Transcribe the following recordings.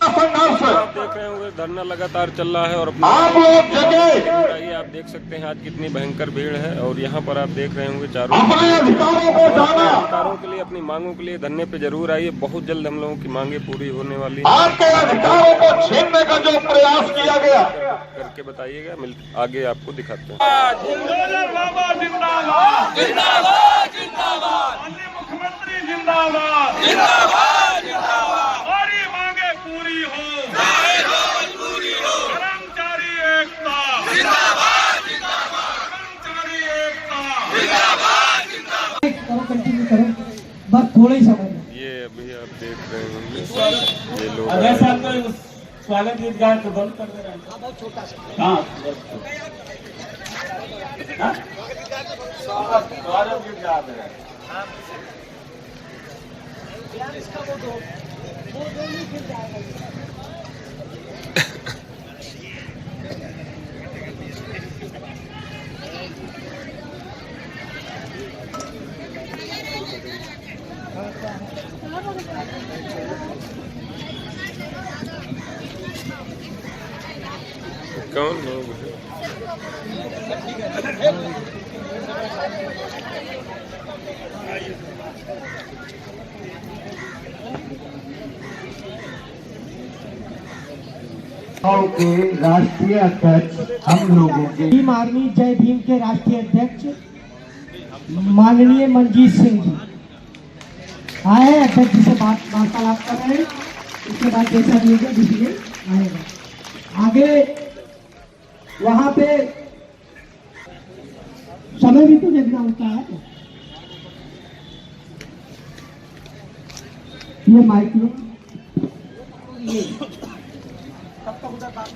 आप देख रहे होंगे धरना लगातार चल रहा है और आप लोग जगह आइए आप देख सकते हैं आज कितनी भयंकर भीड़ है। और यहाँ पर आप देख रहे होंगे चारों अपने अधिकारों को जाना। अधिकारों के लिए, अपनी मांगों के लिए धरने पे जरूर आइए। बहुत जल्द हम लोगों की मांगे पूरी होने वाली है। आपके अधिकारों को छीनने का जो प्रयास किया गया करके बताइएगा, आगे आपको दिखाते हैं। बाबा जिंदाबाद जिंदाबाद जिंदाबाद, मुख्यमंत्री जिंदाबाद जिंदाबाद जिंदाबाद, हमारी मांगे पूरी हो, पूरी हो, कर्मचारी एकता जिंदाबाद जिंदाबाद, कर्मचारी एकता जिंदाबाद जिंदाबाद। कंटिन्यू करो, बस थोड़ा ही समय। ये अभी आप देख रहे होंगे ये लोग स्वागत गीत गा के बंद कर दे रहे हैं। बहुत छोटा सा हाँ स्वागत गीत गा दे रहे हैं। कौन लोग हैं? के राष्ट्रीय अध्यक्ष हम लोगों के भीम आर्मी जय भीम के राष्ट्रीय अध्यक्ष माननीय मनजीत सिंह जी आए हैं। अध्यक्ष जी से वार्तालाप कर रहे हैं। उसके बाद जैसा भी होगा दूसरे आएगा। आगे वहाँ पे समय भी तो देखना होता है। ये माइक्रो ये कब तक उधर बात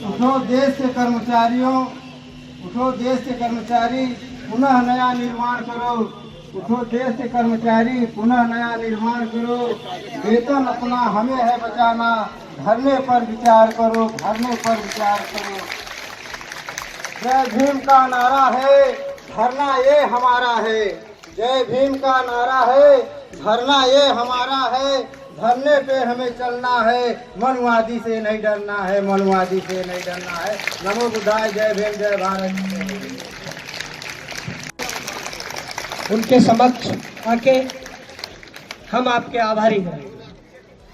उठो देश के कर्मचारियों, उठो देश के कर्मचारी, पुनः नया निर्माण करो। उठो देश के कर्मचारी, पुनः नया निर्माण करो। वेतन अपना हमें है बचाना, धरने पर विचार करो, धरने पर विचार करो। जय भीम का नारा है, धरना ये हमारा है। जय भीम का नारा है, धरना ये हमारा है। धरने पे हमें चलना है, मनुवादी से नहीं डरना है, मनुवादी से नहीं डरना है। नमो बुद्धाय, जय भीम, जय भारत। उनके समक्ष आके हम आपके आभारी हैं।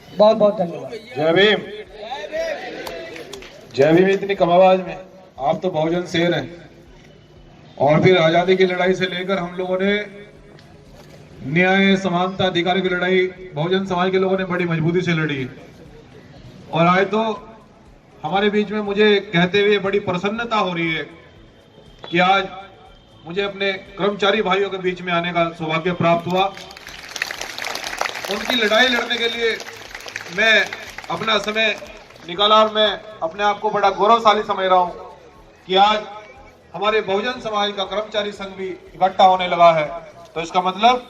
बहुत बहुत धन्यवाद। जय भीम, जय भीम। इतनी कम आवाज में आप तो बहुजन शेर हैं और फिर आजादी की लड़ाई से लेकर हम लोगों ने न्याय समानता अधिकारों की लड़ाई बहुजन समाज के लोगों ने बड़ी मजबूती से लड़ी। और आज तो हमारे बीच में मुझे कहते हुए बड़ी प्रसन्नता हो रही है कि आज मुझे अपने कर्मचारी भाइयों के बीच में आने का सौभाग्य प्राप्त हुआ। उनकी लड़ाई लड़ने के लिए मैं अपना समय निकाला और मैं अपने आप को बड़ा गौरवशाली समझ रहा हूं कि आज हमारे बहुजन समाज का कर्मचारी संघ भी इकट्ठा होने लगा है। तो इसका मतलब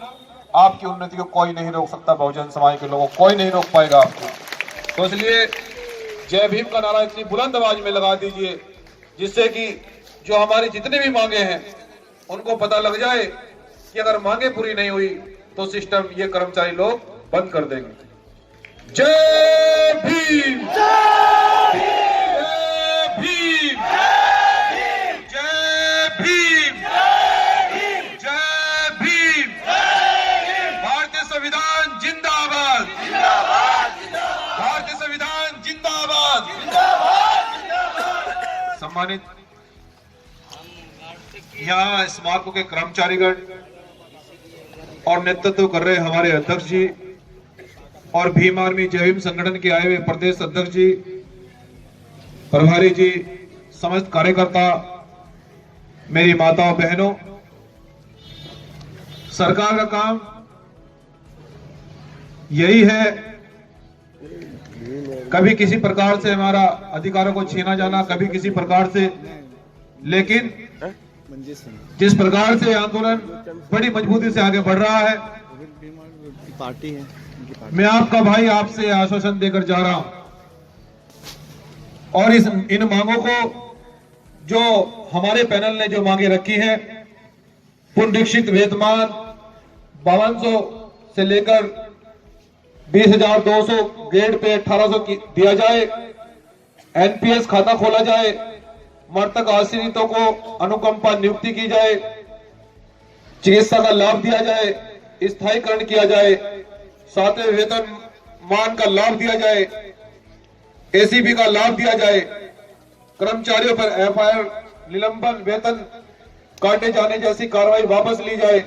आपकी उन्नति को कोई नहीं रोक सकता, बहुजन समाज के लोगों कोई नहीं रोक पाएगा आपको। तो इसलिए जय भीम का नारा इतनी बुलंद आवाज में लगा दीजिए जिससे कि जो हमारी जितनी भी मांगे हैं उनको पता लग जाए कि अगर मांगे पूरी नहीं हुई तो सिस्टम ये कर्मचारी लोग बंद कर देंगे। जय भीम, जय भीम, जय भीम, जय भीम। भारतीय संविधान जिंदाबाद, भारतीय संविधान जिंदाबाद। सम्मानित यहाँ स्मारकों के कर्मचारीगण और नेतृत्व कर रहे हमारे अध्यक्ष जी और भीम आर्मी जय भीम संगठन के आए हुए प्रदेश अध्यक्ष जी, प्रभारी जी, समस्त कार्यकर्ता, मेरी माताओं बहनों, सरकार का काम यही है कभी किसी प्रकार से हमारा अधिकारों को छीना जाना, कभी किसी प्रकार से, लेकिन जिस प्रकार से आंदोलन बड़ी मजबूती से आगे बढ़ रहा है, पार्टी है, मैं आपका भाई आपसे आश्वासन देकर जा रहा हूं। और इन मांगों को जो हमारे पैनल ने जो मांगे रखी है, पुनरीक्षित वेतनमान 5200 से लेकर 20,200, ग्रेड पे 1800 दिया जाए, एनपीएस खाता खोला जाए, मृतक आश्रितों को अनुकंपा नियुक्ति की जाए, चिकित्सा का लाभ दिया जाए, स्थायीकरण किया जाए, 7वें वेतनमान का लाभ दिया जाए, एसीबी का लाभ दिया जाए, कर्मचारियों पर एफआईआर, निलंबन, वेतन काटे जाने जैसी कार्रवाई वापस ली जाए,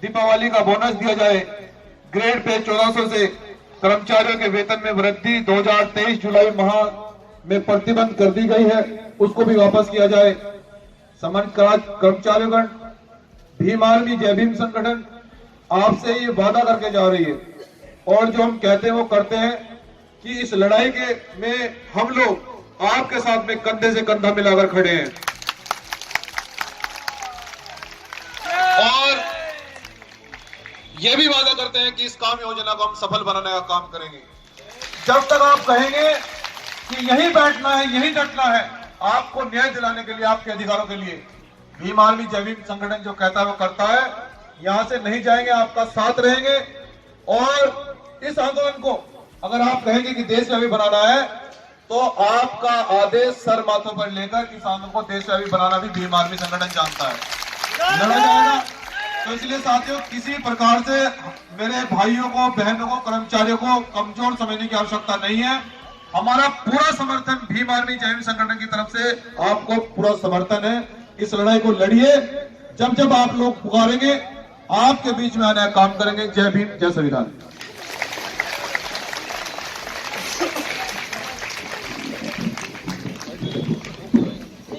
दीपावली का बोनस दिया जाए, ग्रेड पे 1400 से कर्मचारियों के वेतन में वृद्धि 2023 जुलाई माह में प्रतिबंध कर दी गई है, उसको भी वापस किया जाए। सम्मानित कर्मचारियों, भीम आर्मी जय भीम संगठन आपसे ये वादा करके जा रही है और जो हम कहते हैं वो करते हैं कि इस लड़ाई के में हम लोग आपके साथ में कंधे से कंधा मिलाकर खड़े हैं और ये भी वादा करते हैं कि इस काम योजना को हम सफल बनाने का काम करेंगे। जब तक आप कहेंगे कि यही बैठना है, यही डटना है, आपको न्याय दिलाने के लिए, आपके अधिकारों के लिए, भीम आर्मी जय भीम संगठन जो कहता है वो करता है। यहां से नहीं जाएंगे, आपका साथ रहेंगे और इस आंदोलन को अगर आप कहेंगे कि देशव्यापी बनाना है तो आपका आदेश सर माथों पर लेकर इस आंदोलन को देशव्यापी बनाना भी भीम आर्मी संगठन जानता है, लड़ा जाएगा। तो इसलिए साथियों, किसी प्रकार से मेरे भाइयों को, बहनों को, कर्मचारियों को कमजोर समझने की आवश्यकता नहीं है। हमारा पूरा समर्थन भीम आर्मी जय भीम संगठन की तरफ से आपको पूरा समर्थन है। इस लड़ाई को लड़िए, जब जब आप लोग पुकारेंगे आपके बीच में आने का काम करेंगे। जय भीम, जय संविधान।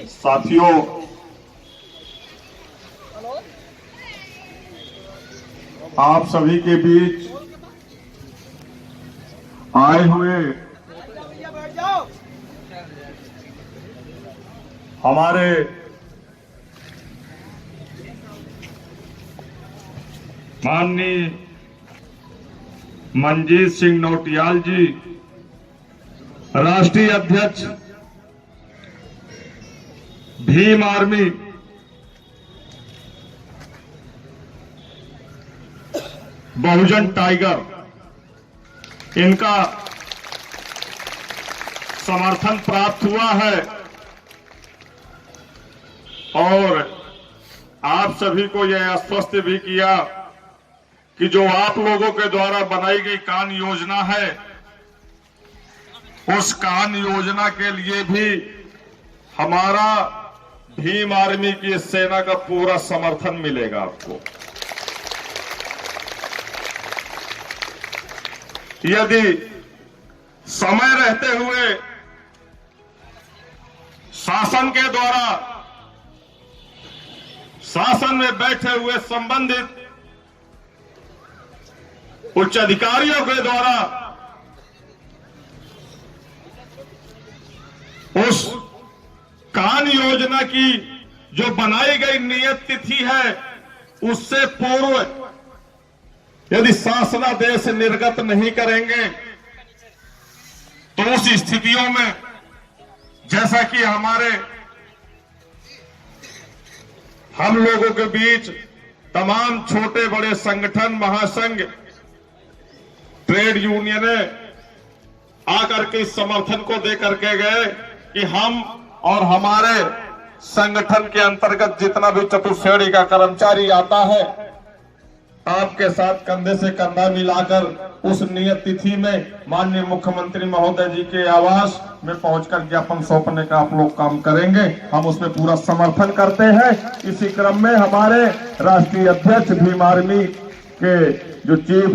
साथियों, आप सभी के बीच आए हुए हमारे माननीय मंजीत सिंह नौटियाल जी, राष्ट्रीय अध्यक्ष भीम आर्मी, बहुजन टाइगर, इनका समर्थन प्राप्त हुआ है और आप सभी को यह आश्वस्त भी किया कि जो आप लोगों के द्वारा बनाई गई कान योजना है, उस कान योजना के लिए भी हमारा भीम आर्मी की इस सेना का पूरा समर्थन मिलेगा आपको। यदि समय रहते हुए शासन के द्वारा, शासन में बैठे हुए संबंधित उच्च अधिकारियों के द्वारा उस कान योजना की जो बनाई गई नियत तिथि है उससे पूर्व यदि शासनादेश निर्गत नहीं करेंगे तो उस स्थितियों में, जैसा कि हम लोगों के बीच तमाम छोटे बड़े संगठन, महासंघ, ट्रेड यूनियनें आकर के इस समर्थन को दे करके गए कि हम और हमारे संगठन के अंतर्गत जितना भी चतुर्श्रेणी का कर्मचारी आता है, आपके साथ कंधे से कंधा मिलाकर उस नियत तिथि में माननीय मुख्यमंत्री महोदय जी के आवास में पहुंचकर ज्ञापन सौंपने का आप लोग काम करेंगे। हम उसमें पूरा समर्थन करते हैं। इसी क्रम में हमारे राष्ट्रीय अध्यक्ष भीम आर्मी के जो चीफ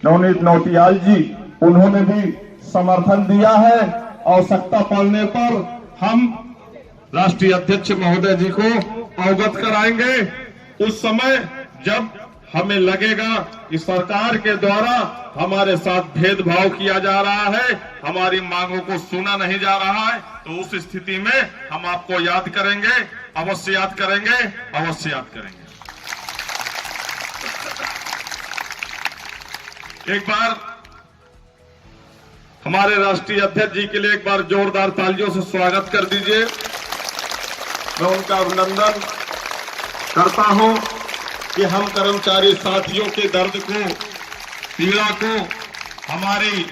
नवनीत नौटियाल जी, उन्होंने भी समर्थन दिया है। आवश्यकता पड़ने पर हम राष्ट्रीय अध्यक्ष महोदय जी को अवगत कराएंगे। उस समय जब हमें लगेगा कि सरकार के द्वारा हमारे साथ भेदभाव किया जा रहा है, हमारी मांगों को सुना नहीं जा रहा है, तो उस स्थिति में हम आपको याद करेंगे, अवश्य याद करेंगे, अवश्य याद करेंगे। एक बार हमारे राष्ट्रीय अध्यक्ष जी के लिए एक बार जोरदार तालियों से स्वागत कर दीजिए। मैं उनका अभिनंदन करता हूं कि हम कर्मचारी साथियों के दर्द को, पीड़ा को, हमारी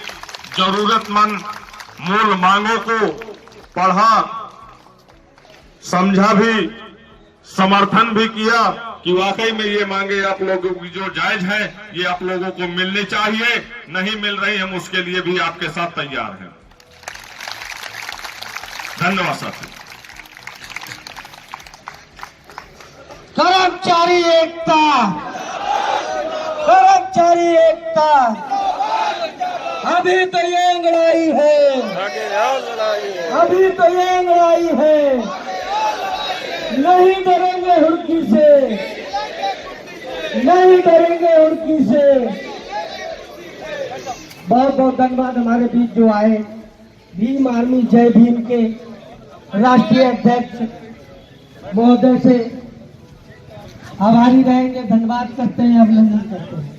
जरूरतमंद मूल मांगों को पढ़ा, समझा भी, समर्थन भी किया कि वाकई में ये मांगे आप लोगों की जो जायज है ये आप लोगों को मिलनी चाहिए। नहीं मिल रही, हम उसके लिए भी आपके साथ तैयार हैं। धन्यवाद साथी। कर्मचारी एकता, कर्मचारी एकता। अभी तो ये लड़ाई है, अभी तो ये लड़ाई है, नहीं डरेंगे हुड़की से, नहीं डरेंगे हुड़की से। बहुत बहुत धन्यवाद हमारे बीच जो आए भीम आर्मी जय भीम के राष्ट्रीय अध्यक्ष महोदय से आभारी रहेंगे, धन्यवाद करते हैं, अभिनंदन करते हैं।